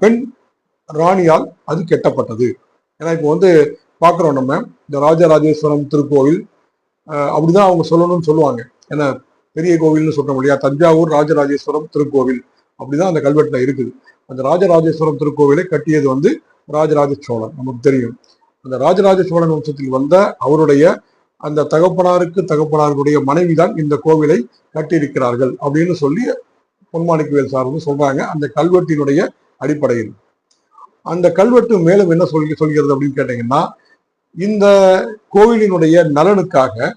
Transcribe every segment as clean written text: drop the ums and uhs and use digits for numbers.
பெண் ராணியால் அது கெட்டப்பட்டது. ஏன்னா இப்போ வந்து பாக்குறோம் நம்ம இந்த ராஜராஜேஸ்வரம் திருக்கோவில் அப்படிதான் அவங்க சொல்லணும்னு சொல்லுவாங்க. ஏன்னா பெரிய கோவில்னு சொல்றோம் இல்லையா, தஞ்சாவூர் ராஜராஜேஸ்வரம் திருக்கோவில் அப்படிதான் அந்த கல்வெட்டுல இருக்குது. அந்த ராஜராஜேஸ்வரம் திருக்கோவிலை கட்டியது வந்து ராஜராஜ சோழன், நமக்கு தெரியும். அந்த ராஜராஜ சோழன் வம்சத்தில் வந்த அவருடைய அந்த தகப்பனாருடைய மனைவிதான் இந்த கோவிலை கட்டியிருக்கிறார்கள் அப்படின்னு சொல்லி பொன்மாணிக்கவேல் சார் வந்து சொல்றாங்க அந்த கல்வெட்டினுடைய அடிப்படையில். அந்த கல்வெட்டு மேலும் என்ன சொல்கிறது அப்படின்னு கேட்டீங்கன்னா, இந்த கோவிலினுடைய நலனுக்காக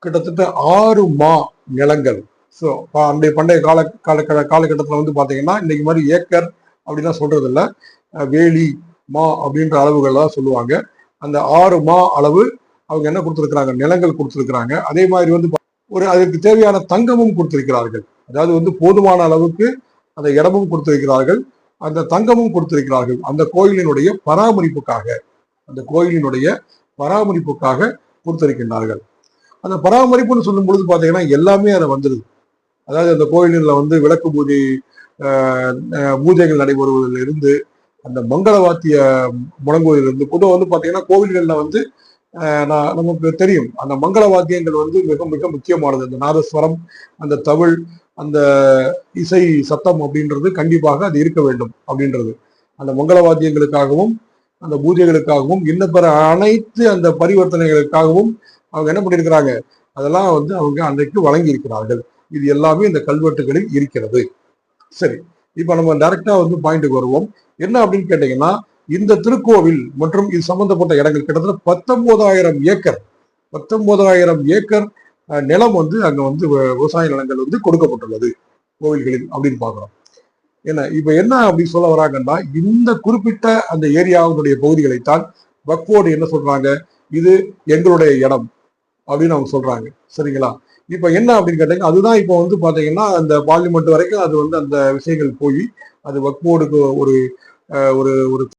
கிட்டத்தட்ட 6 மா நிலங்கள். ஸோ பண்டைய காலகட்டத்தில் வந்து பாத்தீங்கன்னா இன்னைக்கு மாதிரி ஏக்கர் அப்படின்லாம் சொல்றது இல்லை, வேலி மா அப்படின்ற அளவுகள் தான் சொல்லுவாங்க. அந்த 6 மா அளவு அவங்க என்ன கொடுத்துருக்கிறாங்க, நிலங்கள் கொடுத்துருக்கிறாங்க. அதே மாதிரி வந்து அதுக்கு தேவையான தங்கமும் கொடுத்திருக்கிறார்கள். அதாவது வந்து போதுமான அளவுக்கு அந்த இடமும் கொடுத்திருக்கிறார்கள், அந்த தங்கமும் கொடுத்திருக்கிறார்கள். அந்த கோயிலினுடைய பராமரிப்புக்காக கொடுத்திருக்கின்றார்கள். அந்த பராமரிப்புன்னு சொல்லும் பொழுது பாத்தீங்கன்னா எல்லாமே அதை வந்துடுது. அதாவது அந்த கோயிலில் வந்து விளக்கு பூஜைகள் நடைபெறுவதில் இருந்து அந்த மங்கள வாத்திய முழங்குவதிலிருந்து பொதுவாக வந்து பாத்தீங்கன்னா கோவில்கள்ல வந்து நமக்கு தெரியும் அந்த மங்கள வாத்தியங்கள் வந்து மிக மிக முக்கியமானது. அந்த நாதஸ்வரம், அந்த தவிழ், அந்த இசை சத்தம் அப்படின்றது கண்டிப்பாக அது இருக்க வேண்டும் அப்படின்றது. அந்த மங்கள வாத்தியங்களுக்காகவும் அந்த பூஜைகளுக்காகவும் இன்ன பிற அனைத்து அந்த பரிவர்த்தனைகளுக்காகவும் அவங்க என்ன பண்ணியிருக்கிறாங்க, அதெல்லாம் வந்து அவங்க அன்றைக்கு வழங்கி இருக்கிறார்கள். இது எல்லாமே இந்த கல்வெட்டுகளில் இருக்கிறது. சரி, இப்ப நம்ம டைரக்டா வந்து பாயிண்ட்டுக்கு வருவோம். என்ன அப்படின்னு கேட்டீங்கன்னா, இந்த திருக்கோவில் மற்றும் இது சம்பந்தப்பட்ட இடங்கள் கிட்டத்தட்ட 19,000 ஏக்கர் நிலம் வந்து அங்க வந்து விவசாய நிலங்கள் வந்து கொடுக்கப்பட்டுள்ளது கோவில்களில் அப்படின்னு பாக்குறோம். ஏன்னா இப்ப என்ன அப்படி சொல்ல வராங்கன்னா, இந்த குறிப்பிட்ட அந்த ஏரியாவுடைய பகுதிகளைத்தான் வக்ஃபோர்டு என்ன சொல்றாங்க, இது எங்களுடைய இடம் அப்படின்னு அவங்க சொல்றாங்க. சரிங்களா? இப்ப என்ன அப்படின்னு கேட்டீங்கன்னா, அதுதான் இப்ப வந்து பாத்தீங்கன்னா அந்த பார்லிமெண்ட் வரைக்கும் அது வந்து அந்த விஷயங்கள் போய் அது வக்ஃபோர்டுக்கு ஒரு